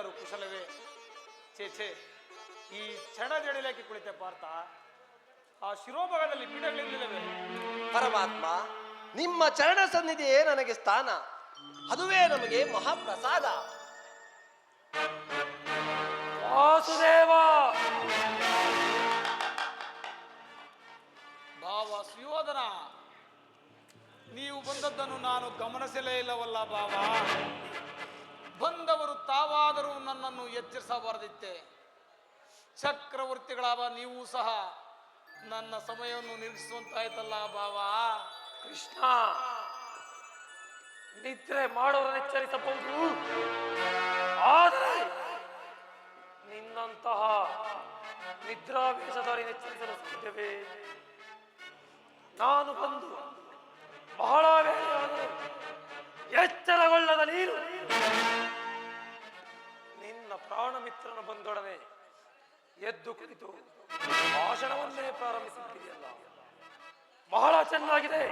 ಎಲ್ಲರೂ ಕುಶಲವೇ? ಛೇ, ಈ ಚಣಜಡಿಲಕ್ಕೆ ಕುಳಿತೆ ಪಾರ್ಥ, ಆ ಶಿರೋಭಾಗದಲ್ಲಿ ಪೀಠಗಳಿಲ್ಲವೇ? ಪರಮಾತ್ಮ, ನಿಮ್ಮ ಚರಣ ಸನ್ನಿಧಿಯೇ ನನಗೆ ಸ್ಥಾನ, ಅದುವೇ ನಮಗೆ ಮಹಾಪ್ರಸಾದ. ವಾಸುದೇವ, ಭಾವ ಸುಯೋಧನ, ನೀವು ಬಂದದ್ದನ್ನು ನಾನು ಗಮನಿಸಲೇ ಇಲ್ಲವಲ್ಲ ಭಾವ. ಬಂದವರು ತಾವಾದರೂ ನನ್ನನ್ನು ಎಚ್ಚರಿಸಬಾರದಿತ್ತೆ. ಚಕ್ರವರ್ತಿಗಳಾದ ನೀವು ಸಹ ನನ್ನ ಸಮಯವನ್ನು ನಿರೀಕ್ಷಿಸುವಂತಾಯ್ತಲ್ಲ ಭಾವ. ಕೃಷ್ಣ, ನಿದ್ರೆ ಮಾಡೋರನ್ನು ಎಚ್ಚರಿಸಬಹುದು, ಆದರೆ ನಿನ್ನಂತಹ ನಿದ್ರಾವೇಶದವರನ್ನು ಎಚ್ಚರಿಸಲು ಸಾಧ್ಯವೇ? ನಾನು ಬಂದು ಬಹಳ ವೇಳೆಯಾದರೂ ಎಚ್ಚರಗೊಳ್ಳದ ನೀನು ನಿನ್ನ ಪ್ರಾಣ ಮಿತ್ರನ ಬಂದೊಡನೆ ಎದ್ದು ಕುಳಿತು ಭಾಷಣವನ್ನೇ ಪ್ರಾರಂಭಿಸಿದ್ದೀಯಲ್ಲ, ಬಹಳ ಚೆನ್ನಾಗಿದೆ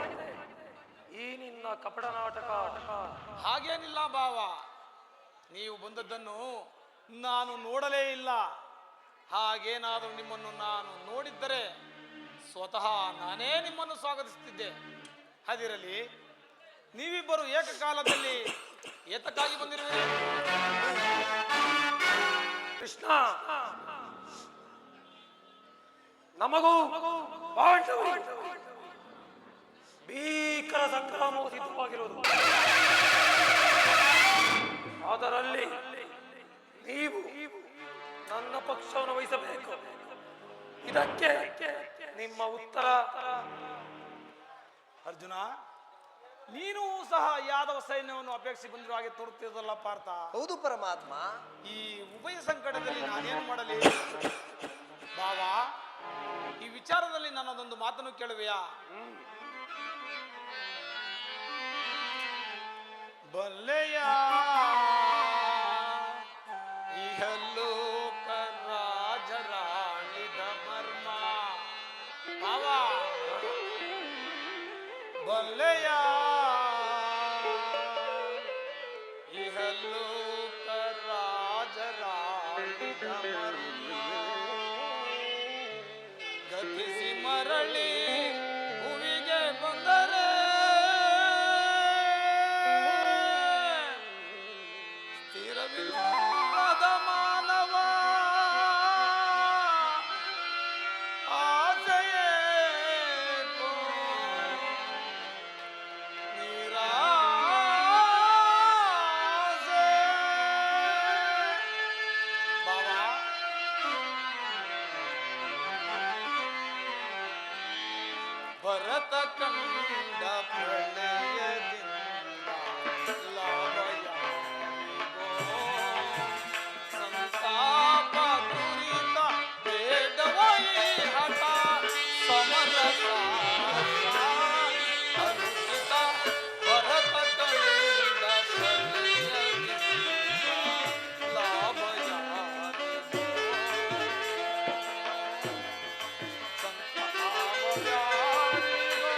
ಈ ನಿನ್ನ ಕಪಟ ನಾಟಕ. ಹಾಗೇನಿಲ್ಲ ಭಾವ, ನೀವು ಬಂದದ್ದನ್ನು ನಾನು ನೋಡಲೇ ಇಲ್ಲ. ಹಾಗೇನಾದರೂ ನಿಮ್ಮನ್ನು ನಾನು ನೋಡಿದ್ದರೆ ಸ್ವತಃ ನಾನೇ ನಿಮ್ಮನ್ನು ಸ್ವಾಗತಿಸುತ್ತಿದ್ದೆ. ಅದಿರಲಿ, ನೀವಿಬ್ಬರು ಏಕಕಾಲದಲ್ಲಿ ಏತಕ್ಕಾಗಿ ಬಂದಿರುವಿರಿ? ಕೃಷ್ಣ, ನಮಗೂ ಪಾಂಡವರಿಗೂ ಭೀಕರ ಸಂಗ್ರಾಮವು ಸಿದ್ಧವಾಗಿರುವುದು. ಅದರಲ್ಲಿ ನೀವು ನನ್ನ ಪಕ್ಷವನ್ನು ವಹಿಸಬೇಕು. ಇದಕ್ಕೆ ನಿಮ್ಮ ಉತ್ತರ? ಅರ್ಜುನ, ನೀನು ಸಹ ಯಾದವ ಸೈನ್ಯವನ್ನು ಅಪೇಕ್ಷೆ ಬಂದಿರುವ ಹಾಗೆ ತೋರುತ್ತಿದ್ದಲ್ಲ ಪಾರ್ಥ. ಹೌದು ಪರಮಾತ್ಮ. ಈ ಉಭಯ ಸಂಕಟದಲ್ಲಿ ನಾನೇನು ಮಾಡಲಿ ಭಾವ? ಈ ವಿಚಾರದಲ್ಲಿ ನನ್ನದೊಂದು ಮಾತನ್ನು ಕೇಳುವೆಯಾ? ಬಲ್ಲೆಯ ಇಹಲೋಕ ರಾಜರಾಣಿದ ಮರ್ಮ ಭಾವ. ಬಲ್ಲೆಯ ಇಹಲೋಕ ರಾಜರಾಣಿದ ಮರ್ಮ, ಗತಿಸಿ ಮರಳಿ ಭೂಮಿಗೆ ಬಂದರೆ ಸ್ಥಿರವಿಲ್ಲದ ಮಾನವ ಆಸೆಯೇ ನಿರಾಸೆ. ಭಾವ, ಭರತ ಕಂಡ ಪ್ರಳಯದಿಂದ ಲಾಭಯಾರಿಗೋ, ಸಂತಾಪ ದುರಿತ ಬೇಡವೈ ಹಠ ಸಮರಸ ಅನುಚಿತ. ಭರತ ಕಂಡ ಪ್ರಳಯದಿಂದ ಲಾಭಯಾರಿಗೋ, ಸಂತಾಪ ಯಾರಿಗೋ.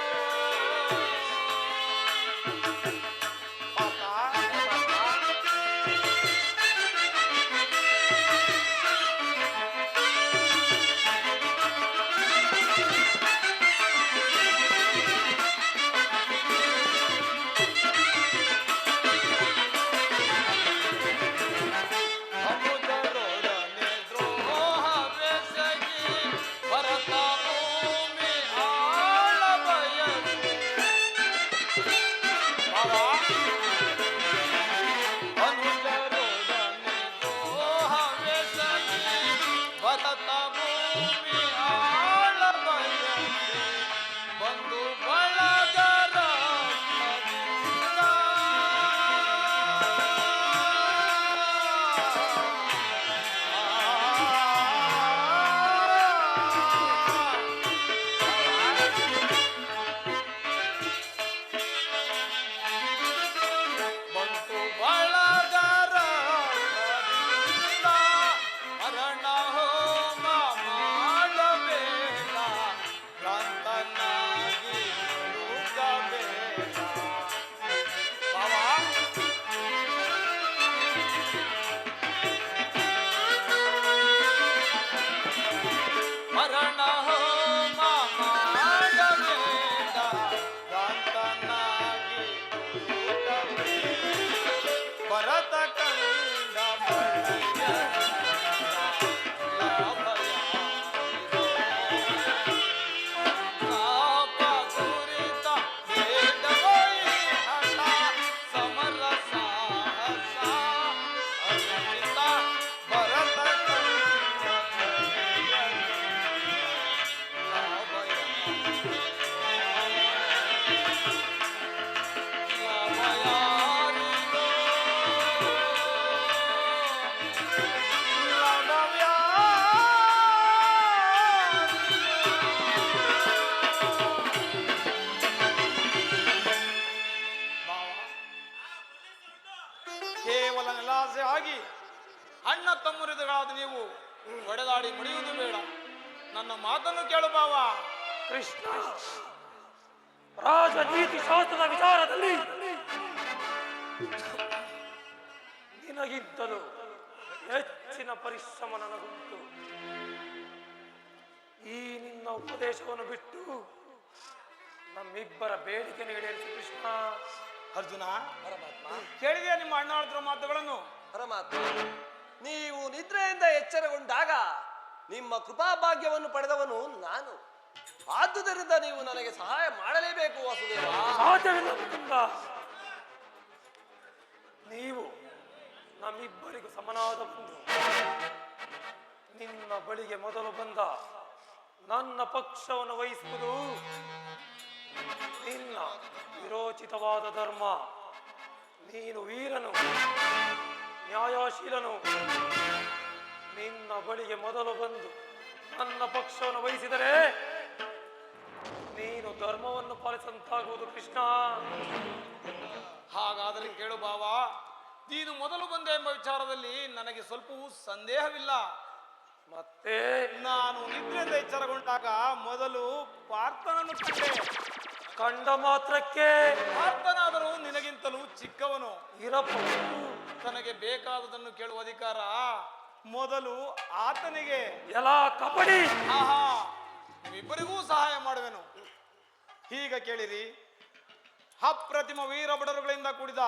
ಕೇವಲ ನೆಲಾಸೆ ಆಗಿ ಅಣ್ಣ ತಮ್ಮರಿದಗಳಾದ ನೀವು ಹೊಡೆದಾಡಿ ಮಡಿಯುವುದು ಬೇಡ. ನನ್ನ ಮಾತನ್ನು ಕೇಳು ಬಾವ. ಕೃಷ್ಣ, ರಾಜನೀತಿ ಶಾಸ್ತ್ರದ ವಿಚಾರದಲ್ಲಿ ನಿನಗಿಂತಲೂ ಹೆಚ್ಚಿನ ಪರಿಶ್ರಮ ನನಗುಂಟು. ಈ ನಿನ್ನ ಉಪದೇಶವನ್ನು ಬಿಟ್ಟು ನಮ್ಮಿಬ್ಬರ ಬೇಡಿಕೆ ಈಡೇರಿಸಿ ಕೃಷ್ಣ. ಅರ್ಜುನ, ಪರಮಾತ್ಮ, ಕೇಳಿದೆಯಾ ನಿಮ್ಮ ಅಣ್ಣ ಆಡ್ತಿರೋ ಮಾತುಗಳನ್ನು? ಪರಮಾತ್ಮ, ನೀವು ನಿದ್ರೆಯಿಂದ ಎಚ್ಚರಗೊಂಡಾಗ ನಿಮ್ಮ ಕೃಪಾಭಾಗ್ಯವನ್ನು ಪಡೆದವನು ನಾನು. ಆದುದರಿಂದ ನೀವು ನನಗೆ ಸಹಾಯ ಮಾಡಲೇಬೇಕು ವಾಸುದೇವ. ಸಾಧ್ಯವಿಲ್ಲ ಮುಕುಂದ. ನೀವು ನಮ್ಮಿಬ್ಬರಿಗೂ ಸಮನಾದ ಬಂಧು. ನಿನ್ನ ಬಳಿಗೆ ಮೊದಲು ಬಂದ ನನ್ನ ಪಕ್ಷವನ್ನು ವಹಿಸುವುದು ನಿನ್ನ ವಿರೋಚಿತವಾದ ಧರ್ಮ. ನೀನು ವೀರನು, ನ್ಯಾಯಶೀಲನು. ನಿನ್ನ ಬಳಿಗೆ ಮೊದಲು ಬಂದು ನನ್ನ ಪಕ್ಷವನ್ನು ವಹಿಸಿದರೆ ನೀನು ಧರ್ಮವನ್ನು ಪಾಲಿಸಂತಾಗುವುದು ಕೃಷ್ಣ. ಹಾಗಾದರೆ ಕೇಳು ಬಾವ, ನೀನು ಮೊದಲು ಬಂದೆ ಎಂಬ ವಿಚಾರದಲ್ಲಿ ನನಗೆ ಸ್ವಲ್ಪವೂ ಸಂದೇಹವಿಲ್ಲ. ಮತ್ತೆ ನಾನು ನಿದ್ರೆಯಿಂದ ಎಚ್ಚರಗೊಂಡಾಗ ಮೊದಲು ಪಾರ್ಥನನ್ನು ಕಂಡೆ. ಕಂಡ ಮಾತ್ರಕ್ಕೆ ಪಾರ್ಥನಾದರೂ ನಿನಗಿಂತಲೂ ಚಿಕ್ಕವನು. ಇರಬಹುದು. ತನಗೆ ಬೇಕಾದುದನ್ನು ಕೇಳುವ ಅಧಿಕಾರ ಮೊದಲು ಆತನಿಗೆ. ಎಲ್ಲ ಕಬಡ್ಡಿ. ಆಹಾ, ಇಬ್ಬರಿಗೂ ಸಹಾಯ ಮಾಡುವೆನು. ಈಗ ಕೇಳಿರಿ. ಅಪ್ರತಿಮ ವೀರ ಬಡರುಗಳಿಂದ ಕೂಡಿದ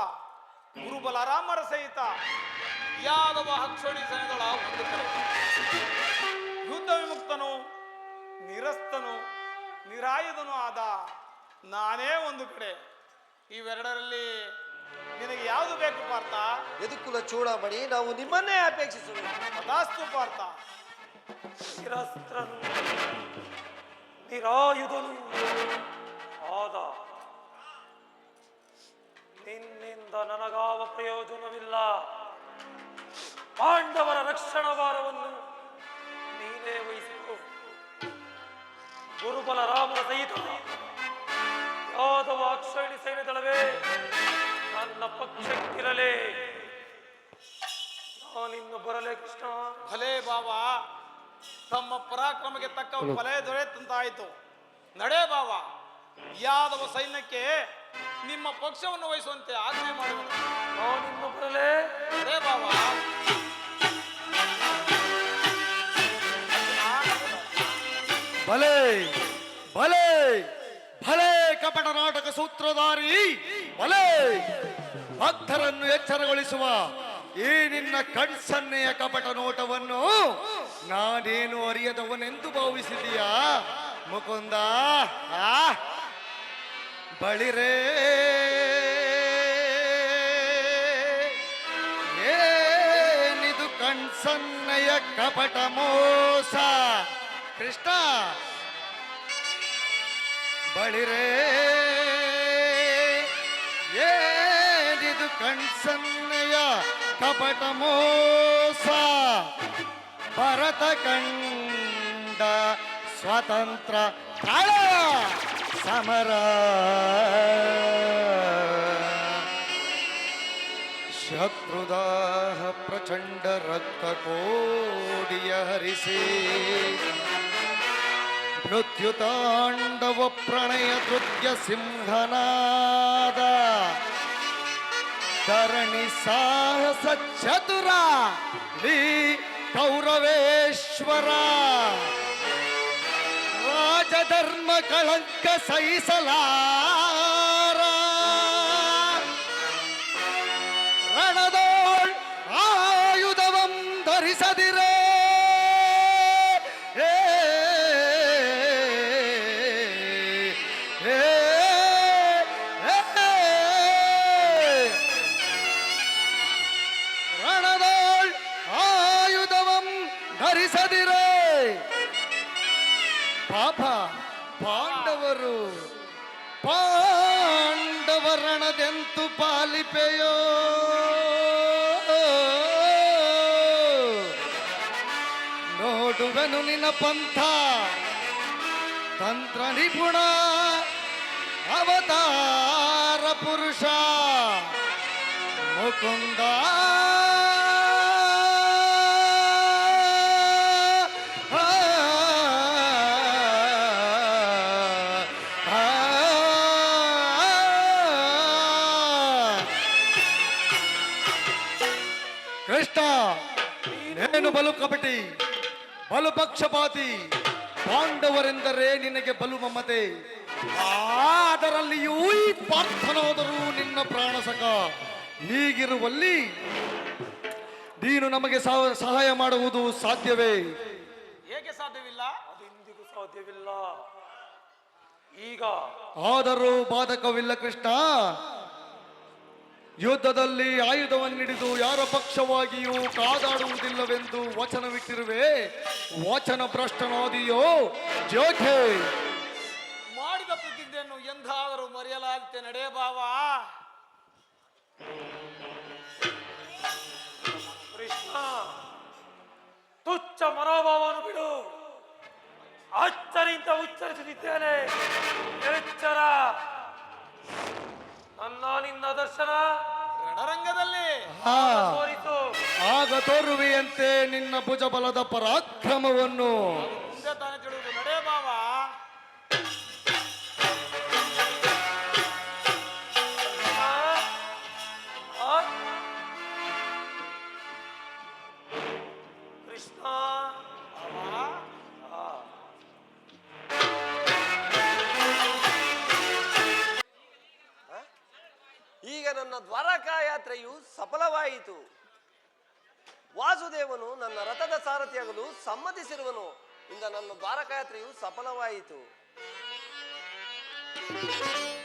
ಗುರುಬಲರಾಮರ ಸಹಿತ ಯಾದವ ಅಕ್ಷೋಣಿ ಸೈನ್ಯದಳ ಒಂದು ಕಡೆ, ಯುದ್ಧ ವಿಮುಕ್ತನು, ನಿರಸ್ತನು, ನಿರಾಯುಧನು ಆದ ನಾನೇ ಒಂದು ಕಡೆ. ಇವೆರಡರಲ್ಲಿ ನಿನಗೆ ಯಾವುದು ಬೇಕು ಪಾರ್ಥ? ಯದುಕುಲ ಚೂಡಾಮಣಿ, ನಾವು ನಿಮ್ಮನ್ನೇ ಅಪೇಕ್ಷಿಸುವುದು. ತಥಾಸ್ತು ಪಾರ್ಥ. ನಿರಸ್ತ್ರನು, ನಿರಾಯುಧನು ಆದ ನಿನ್ನಿಂದ ನನಗಾವ ಪ್ರಯೋಜನವಿಲ್ಲ. ಪಾಂಡವರ ರಕ್ಷಣಾ ಭಾರವನ್ನು ನೀನೇ ವಹಿಸಿಕೊ. ಗುರುಬಲರಾಮನ ಸಹಿತ ಯಾದವ ಅಕ್ಷೋಣಿ ಸೈನ್ಯದಳವೇ ನನ್ನ ಪಕ್ಷಕ್ಕಿರಲೇ. ನಾನಿನ್ನು ಬರಲೇ ಕೃಷ್ಣ. ಭಲೇ ಬಾವ, ತಮ್ಮ ಪರಾಕ್ರಮಕ್ಕೆ ತಕ್ಕ ಫಲ ದೊರೆತಂತಾಯಿತು. ನಡೆ ಬಾವ, ಯಾದವ ಸೈನ್ಯಕ್ಕೆ ನಿಮ್ಮ ಪಕ್ಷವನ್ನು ವಹಿಸುವಂತೆ ಆಜ್ಞೆ ಮಾಡುವುದು. ನಾನಿನ್ನು ಬರಲೇ. ನಡೆ ಬಾವ. ಭಲೇ ಭಲೇ ಭಲೇ ಕಪಟ ನಾಟಕ ಸೂತ್ರಧಾರಿ, ಭಲೇ ಭಕ್ತರನ್ನು ಎಚ್ಚರಗೊಳಿಸುವ ಈ ನಿನ್ನ ಕಣ್ಸನ್ನೆಯ ಕಪಟ ನೋಟವನ್ನು ನಾನೇನು ಅರಿಯದವನೆಂದು ಭಾವಿಸಿದೀಯಾ ಮುಕುಂದ? ಬಳಿರೇ ಏನಿದು ಕಣ್ಸನ್ನೆಯ ಕಪಟ ಮೋಸ ಕೃಷ್ಣ? ಬಳಿರೇ ಏನಿದು ಕಣ್ಸನ್ನೆಯ ಕಪಟ ಮೋಸ? ಭರತ ಕಂಡ ಸ್ವತಂತ್ರ ಕಾಳ ಸಮರ, ಶತ್ರುದಾಹ ಪ್ರಚಂಡ ರಕ್ತ ಕೋಡಿಯ ಹರಿಸಿ, ಮೃತ್ಯುತಾಂಡವ ಪ್ರಣಯ ನೃತ್ಯ ಸಿಂಹನಾದ, ಧರಣಿ ಸಾಹಸ ಚತುರ ವಿ ಕೌರವೇಶ್ವರ, ರಾಜಧರ್ಮ ಕಳಂಕ ಸಹಿಸಲಾರ, ರಣದೋಳ್ ಆಯುಧವಂ ಧರಿಸದಿರೇ, ರಣದೋಳ್ ಆಯುಧವಂ ಧರಿಸದಿರೇ. ಪಾಪ ಪಾಂಡವರು ಪಾಂಡವರಣದೆಂತು ಪಾಲಿಪೆಯೋ, ನೋಡುವೆನು ನಿನ್ನ ಪಂಥ ತಂತ್ರ ನಿಪುಣ ಅವತಾರ ಪುರುಷ ಮುಕುಂದ ಕೃಷ್ಣ ನೇನು ಬಲು ಕಪಟಿ ಬಲು ಪಕ್ಷಪಾತಿ ಪಾಂಡವರೆಂದರೆ ನಿನಗೆ ಬಲು ಮಮತೆ ಅದರಲ್ಲಿಯೂ ಈ ಪಾರ್ಥನಾದರೂ ನಿನ್ನ ಪ್ರಾಣಸಕ ಹೀಗಿರುವಲ್ಲಿ ನೀನು ನಮಗೆ ಸಹಾಯ ಮಾಡುವುದು ಸಾಧ್ಯವೇ? ಏಕೆ ಸಾಧ್ಯವಿಲ್ಲ? ಅದೆಂದಿಗೂ ಸಾಧ್ಯವಿಲ್ಲ. ಈಗ ಆದರೂ ಬಾಧಕವಿಲ್ಲ ಕೃಷ್ಣ. ಯುದ್ಧದಲ್ಲಿ ಆಯುಧವನ್ನಿಡಿದು ಯಾರ ಪಕ್ಷವಾಗಿಯೂ ಕಾದಾಡುವುದಿಲ್ಲವೆಂದು ವಚನವಿಟ್ಟಿರುವೆ. ವಚನ ಭ್ರಷ್ಟನಾದಿಯೋ ಜೋಖೆ. ಮಾಡಿದ ಪ್ರತಿಜ್ಞೆಯನ್ನು ಎಂದಾದರೂ ಮರೆಯಲಾಗುತ್ತೆ ನಡೆ ಬಾವ. ಕೃಷ್ಣ, ತುಚ್ಛ ಮನೋಭಾವವನ್ನು ಬಿಡು. ಅಚ್ಚರಿಯಿಂದ ಉಚ್ಚರಿಸುತ್ತಿದ್ದೇನೆ, ಎಚ್ಚರ. ನನ್ನ ನಿನ್ನ ದರ್ಶನ ರಣರಂಗದಲ್ಲಿ ತೋರಿತು. ಆಗ ತೋರುವೆಯಂತೆ ನಿನ್ನ ಭುಜಬಲದ ಪರಾಕ್ರಮವನ್ನು. ಮುಂದೆ ತಾನೇ ತಿಳಿಯುವುದು ನಡೆ ಬಾವ. ಕೃಷ್ಣ, ಈಗ ನನ್ನ ದ್ವಾರಕಾ ಯಾತ್ರೆಯು ಸಫಲವಾಯಿತು. ವಾಸುದೇವನು ನನ್ನ ರಥದ ಸಾರಥಿಯಾಗಲು ಸಮ್ಮತಿಸಿರುವನು. ಇಂದ ನನ್ನ ದ್ವಾರಕಾ ಯಾತ್ರೆಯು ಸಫಲವಾಯಿತು.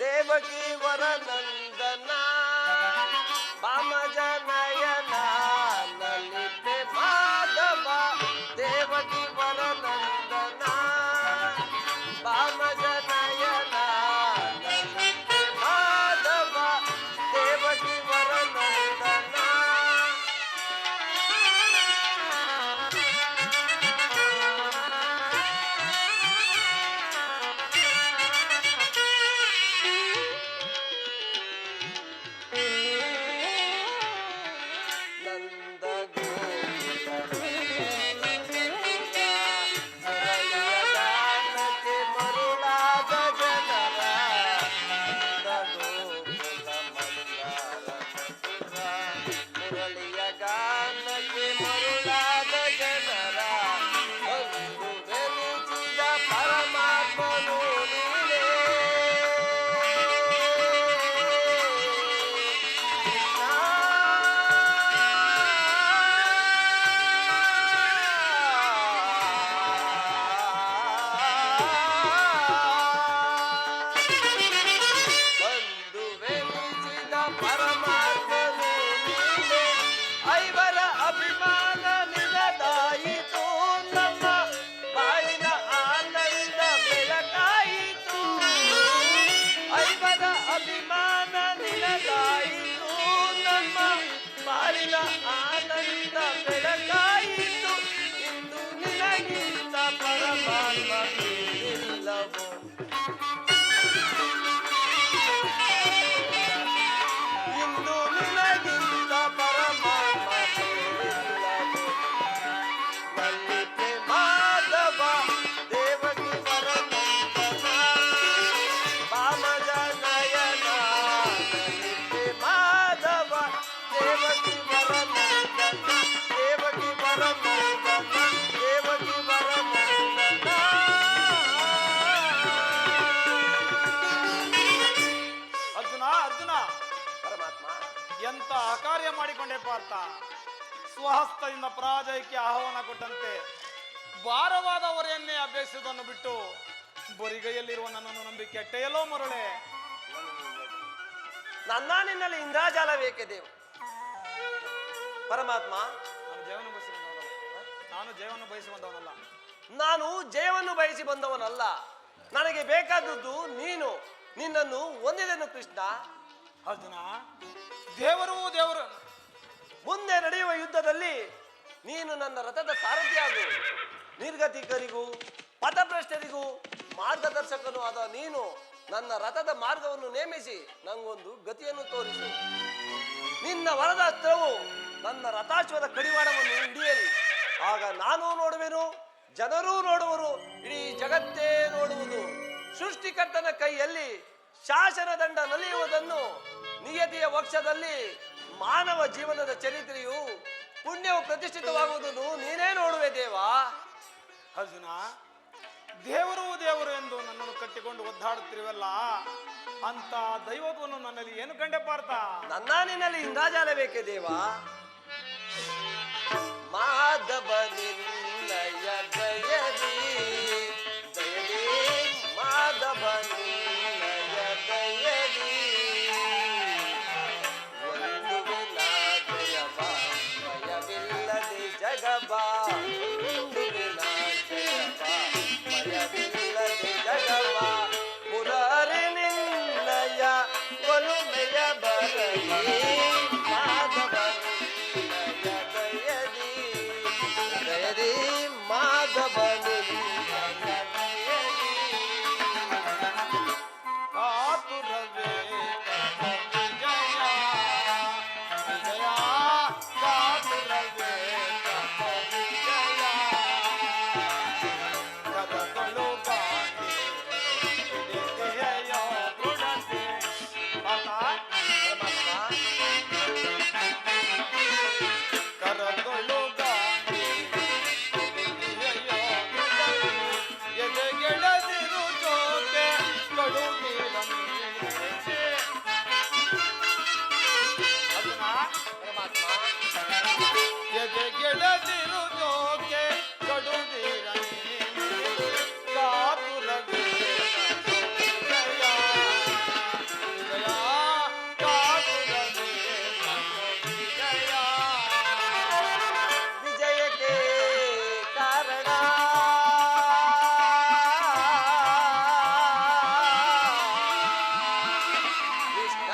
ದೇವಕಿ ವರನಂದನ ವಾಮಜನಯನ ಲಲಿತೆ ಮಾಧವ. ದೇವಕಿ ವರನಂದನ ವಾಮಜನಯನ ಲಲಿತೆ ಮಾಧವ. ದೇವಕಿ ವರನಂದನ. ಆನಂದ ಬೆಳಕಾಯಿತು. ಇಂದು ನಿನಗಿಂತ ಪರಮಾತ್ಮ ಬೇರಿಲ್ಲವೋ. ಇಂದು ನಿನಗಿಂತ ಪರಮಾತ್ಮ ಬೇರಿಲ್ಲವೋ. ಲಲಿತೆ ಮಾಧವ ದೇವಕಿ ವರನಂದನ ವಾಮಜನಯನ ಲಲಿತೆ ಮಾಧವ. ದೇವಕಿ ವರನಂದನ ದೇವಕಿ ವರನಂದನ ದೇವಕಿ ವರನಂದನ. ಅರ್ಜುನ, ಅರ್ಜುನ, ಪರಮಾತ್ಮ, ಎಂತ ಅಕಾರ್ಯ ಮಾಡಿಕೊಂಡೆ ಪಾರ್ಥ. ಸ್ವಹಸ್ತದಿಂದ ಪರಾಜಯಕ್ಕೆ ಆಹ್ವಾನ ಕೊಟ್ಟಂತೆ ಭಾರವಾದ ಹೊರೆಯನ್ನೇ ಅಭ್ಯಸಿಸುವುದನ್ನು ಬಿಟ್ಟು ಬರಿಗೈಯಲ್ಲಿರುವ ನನ್ನನ್ನು ನಂಬಿ ಕೆಟ್ಟೆಯಲ್ಲೋ ಮರುಳೆ. ನನ್ನ ನಿನ್ನಲ್ಲಿ ಇಂದ್ರಾಜಾಲ ಬೇಕೆ ದೇವ. ಪರಮಾತ್ಮ, ನಾನು ಜಯವನ್ನು ಬಯಸಿ ಬಂದವನಲ್ಲ. ನಾನು ಜಯವನ್ನು ಬಯಸಿ ಬಂದವನಲ್ಲ. ನನಗೆ ಬೇಕಾದದ್ದು ನೀನು. ನಿನ್ನನ್ನು ಹೊಂದಿದೆನು ಕೃಷ್ಣ. ಅರ್ಜುನ, ದೇವರು ಮುಂದೆ ನಡೆಯುವ ಯುದ್ಧದಲ್ಲಿ ನೀನು ನನ್ನ ರಥದ ಸಾರಥಿಯಾಗು. ನಿರ್ಗತಿಕರಿಗೂ ಪಥಭ್ರಷ್ಟರಿಗೂ ಮಾರ್ಗದರ್ಶಕನೂ ಆದ ನೀನು ನನ್ನ ರಥದ ಮಾರ್ಗವನ್ನು ನೇಮಿಸಿ ನಂಗೊಂದು ಗತಿಯನ್ನು ತೋರಿಸು. ನಿನ್ನ ವರದ ಹಸ್ತವು ನನ್ನ ರಥಾಶ್ವದ ಕಡಿವಾಣವನ್ನು ಹಿಡಿಯಲಿ. ಆಗ ನಾನು ನೋಡುವೆನು, ಜನರೂ ನೋಡುವರು, ಇಡೀ ಜಗತ್ತೇ ನೋಡುವುದು. ಸೃಷ್ಟಿಕರ್ತನ ಕೈಯಲ್ಲಿ ಶಾಸನ ದಂಡ ನಲಿಯುವುದನ್ನು, ನಿಯತಿಯ ವಕ್ಷದಲ್ಲಿ ಮಾನವ ಜೀವನದ ಚರಿತ್ರೆಯು ಪುಣ್ಯವು ಪ್ರತಿಷ್ಠಿತವಾಗುವುದನ್ನು ನೀನೇ ನೋಡುವೆ ದೇವಾ. ಅರ್ಜುನ, ದೇವರು ದೇವರು ಎಂದು ನನ್ನನ್ನು ಕಟ್ಟಿಕೊಂಡು ಒದ್ದಾಡುತ್ತಿರುವಲ್ಲ, ಅಂತ ದೈವತ್ವವನ್ನು ನನ್ನಲ್ಲಿ ಏನು ಕಂಡೆ ಪಾರ್ಥ? ನನ್ನ ನಿನ್ನಲ್ಲಿ ಇಂದ್ರಾಜಾಲ ಬೇಕೆ ದೇವಾ? ಮಾಧವ ನಿನ್ನಯ ದಯದಿ ದಯದಿ ಮಾಧವ ನಿನ್ನಯ ದಯದಿ ಒಂದು ವಿನಾಶಯವ ಭಯವಿಲ್ಲದೆ ಜಗಬಾ, ಒಂದು ವಿನಾಶಯವ ಭಯವಿಲ್ಲದೆ ಜಗಬಾ, ಮುರಾರಿ ನಿನ್ನಯ ಒಲುಮೆಯ ಬರಲಿ ಮಾಧವ ನಿನ್ನಯ ದಯದಿ ದಯದಿ ಮಾಧವ ನಿನ್ನಯ ದಯದಿ. ಕಾತುರವೇ ವಿಜಯ ವಿಜಯ, ಕಾತುರವೇ ವಿಜಯ, ಕದಗಳು ಗಾಂಧಿ ಹಿಡಿದೆಯೋ ದೃಢತೆ. ಕರಗಳು ಗಾಂಧಿ ಹಿಡಿದೆಯೋ ದೃಢತೆ, ಎದೆಗೆಡದಿರು ಜೋಕೆ ಕಡು ನೀಲಂಬಿಸಿ. ಅರ್ಜುನ, ಎದೆಗೆಡದಿರು ಜೋಕೆ ಕಡು ನೀಲಂಬಿಸಿ, ಕಾತುರವೇ ವಿಜಯ ವಿಜಯ, ಕಾತುರವೇ ವಿಜಯ. ವಿಜಯಕ್ಕೆ ಕಾರಣ ಕೃಷ್ಣ.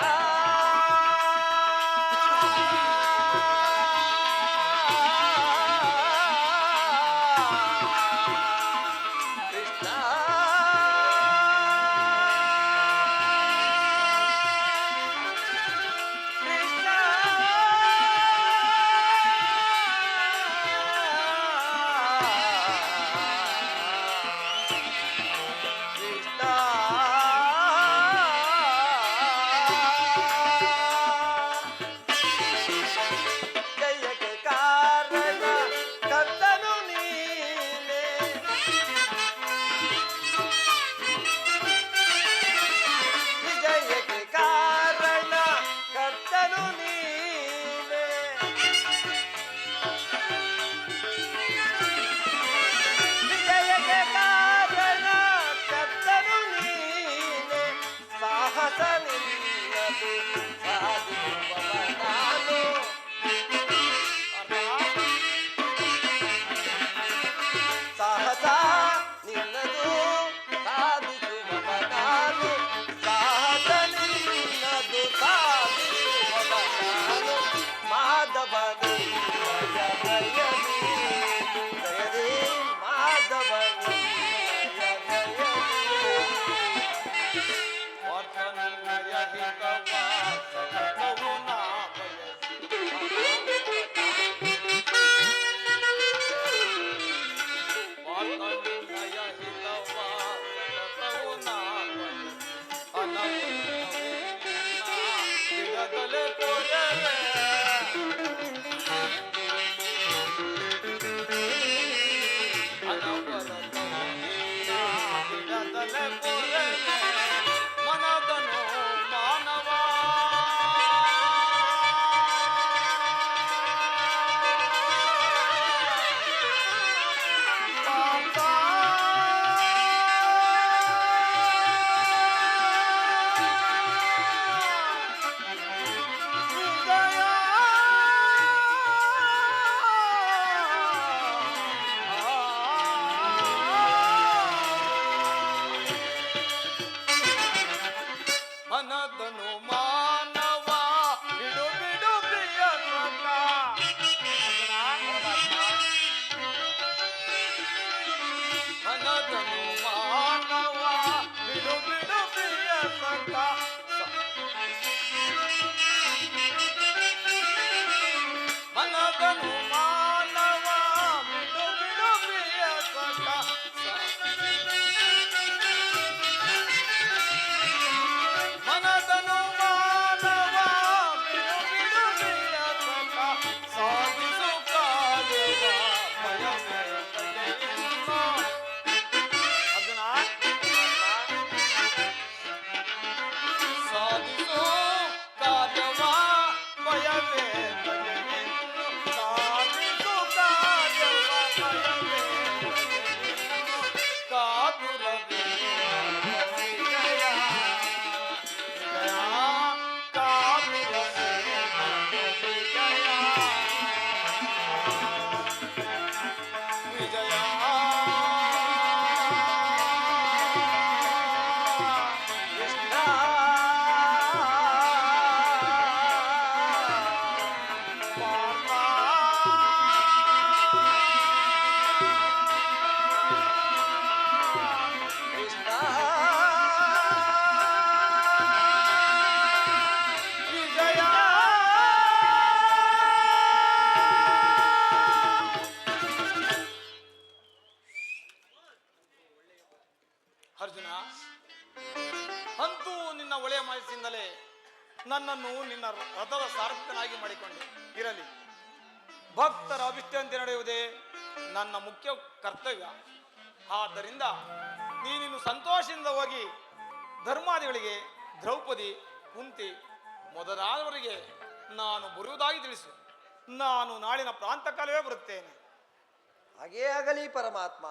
ಮನದನು ಮಾನವ ಬಿಡು ಬಿಡು ಪ್ರಿಯ ಸಖ ಮನದನು ಮಾನವ ಬಿಡು ಬಿಡು ಪ್ರಿಯ ಸಖ ಮನದನು ಮಾನವ ಬಿಡು ಬಿಡು ಪ್ರಿಯ ಸಖ ಸಾಧಿಸು ಕಾರ್ಯವ ಅರ್ಜುನ ಸಾಧಿಸು ಕಾರ್ಯವ ಭಯವೇ ಬಗೆಯನ್ನು ಸಾಧಿಸು ಕಾರ್ಯವ ಭಯವೇ ಬಗೆಯನ್ನು ಕಾತುರವೇ ವಿಜಯ ವಿಜಯ ಕಾತುರವೇ ವಿಜಯ ವಿಜಯ ಕೃಷ್ಣ ಕೃಷ್ಣ ವಿಜಯ ಅರ್ಜುನ ಅಂತೂ ನಿನ್ನ ಒಳೆಯ ಮನಸ್ಸಿಂದಲೇ ನನ್ನನ್ನು ನಿನ್ನ ರಥದ ಸಾರಥ್ಯನಾಗಿ ಮಾಡಿಕೊಂಡೆ. ಇರಲಿ, ಭಕ್ತರ ಅಭಿಷ್ಟಂತೆ ನಡೆಯುವುದೇ ನನ್ನ ಮುಖ್ಯ ಕರ್ತವ್ಯ. ಆದ್ದರಿಂದ ನೀನಿನ್ನು ಸಂತೋಷದಿಂದ ಹೋಗಿ ಧರ್ಮಾದಿಗಳಿಗೆ ದ್ರೌಪದಿ, ಕುಂತಿ ಮೊದಲಾದವರಿಗೆ ನಾನು ಬರುವುದಾಗಿ ತಿಳಿಸು. ನಾನು ನಾಳಿನ ಪ್ರಾಂತಕಾಲವೇ ಬರುತ್ತೇನೆ. ಹಾಗೇ ಆಗಲಿ ಪರಮಾತ್ಮ.